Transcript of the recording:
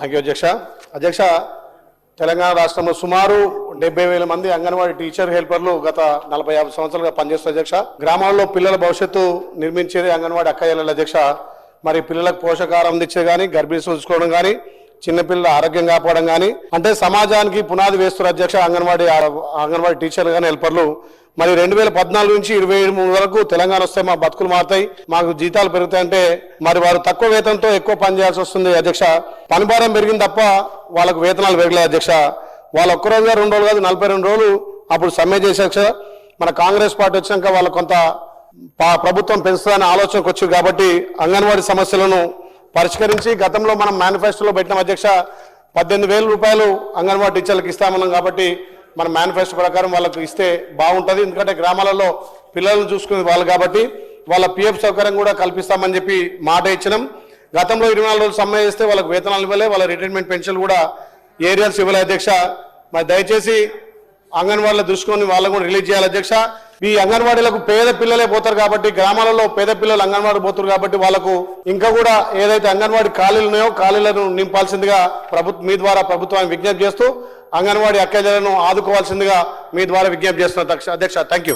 Thank you అధ్యక్ష తెలంగాణ రాష్ట్రంలో సుమారు 70,000 మంది అంగన్వాడీ టీచర్ హెల్పర్లు గత 40-50 సంవత్సరాలుగా పనిచేస్తారు అధ్యక్ష. గ్రామాల్లో పిల్లల భవిష్యత్తు నిర్మించేది అంగన్వాడీ అక్కయ్యల అధ్యక్ష. మరి పిల్లలకు పోషకాహారం అందించేది కానీ, గర్భిణీ చూసుకోవడం కానీ, చిన్నపిల్లల ఆరోగ్యం కాపాడడం కానీ, అంటే సమాజానికి పునాది వేస్తున్నారు అధ్యక్ష అంగన్వాడీ టీచర్లు కానీ హెల్పర్లు. మరి 2014 నుంచి 2023 వరకు తెలంగాణ వస్తే మా బతుకులు మారుతాయి, మాకు జీతాలు పెరుగుతాయంటే మరి వారు తక్కువ వేతనంతో ఎక్కువ పని చేయాల్సి వస్తుంది అధ్యక్ష. పనిభారం పెరిగింది తప్ప వాళ్ళకు వేతనాలు పెరగలేదు అధ్యక్ష. వాళ్ళు ఒక్కరోజు 2 రోజులు కాదు 42 రోజులు అప్పుడు సమ్మె చేశాక మన కాంగ్రెస్ పార్టీ వచ్చినాక వాళ్ళు కొంత ప్రభుత్వం పెంచుతుందనే ఆలోచనకు వచ్చారు. కాబట్టి అంగన్వాడీ సమస్యలను పరిష్కరించి గతంలో మనం మేనిఫెస్టోలో పెట్టిన అధ్యక్ష 18,000 రూపాయలు అంగన్వాడీ టీచర్లకు ఇస్తామన్నాం. కాబట్టి మన మేనిఫెస్టో ప్రకారం వాళ్ళకు ఇస్తే బాగుంటుంది. ఎందుకంటే గ్రామాలలో పిల్లలను చూసుకునే వాళ్ళు కాబట్టి వాళ్ళ పిఎఫ్ సౌకర్యం కూడా కల్పిస్తామని చెప్పి మాట ఇచ్చినాం. గతంలో 24 రోజులు సమ్మె చేస్తే వాళ్ళకు వేతనాలు ఇవ్వలే, వాళ్ళ రిటైర్మెంట్ పెన్షన్ కూడా ఏరియాస్ ఇవ్వలే అధ్యక్ష. మరి దయచేసి అంగన్వాడీలో దృష్టిని వాళ్ళకు కూడా రిలీజ్ చేయాలి అధ్యక్ష. ఈ అంగన్వాడీలకు పేద పిల్లలే పోతారు కాబట్టి, గ్రామాలలో పేద పిల్లలు అంగన్వాడీ పోతారు కాబట్టి వాళ్ళకు ఇంకా కూడా ఏదైతే అంగన్వాడీ ఖాళీలు ఉన్నాయో ఖాళీలను నింపాల్సిందిగా మీ ద్వారా ప్రభుత్వాన్ని విజ్ఞప్తి చేస్తూ అంగన్వాడీ అక్కయ్యలను ఆదుకోవాల్సిందిగా మీ ద్వారా విజ్ఞప్తి చేస్తున్నారు అధ్యక్ష. Thank you.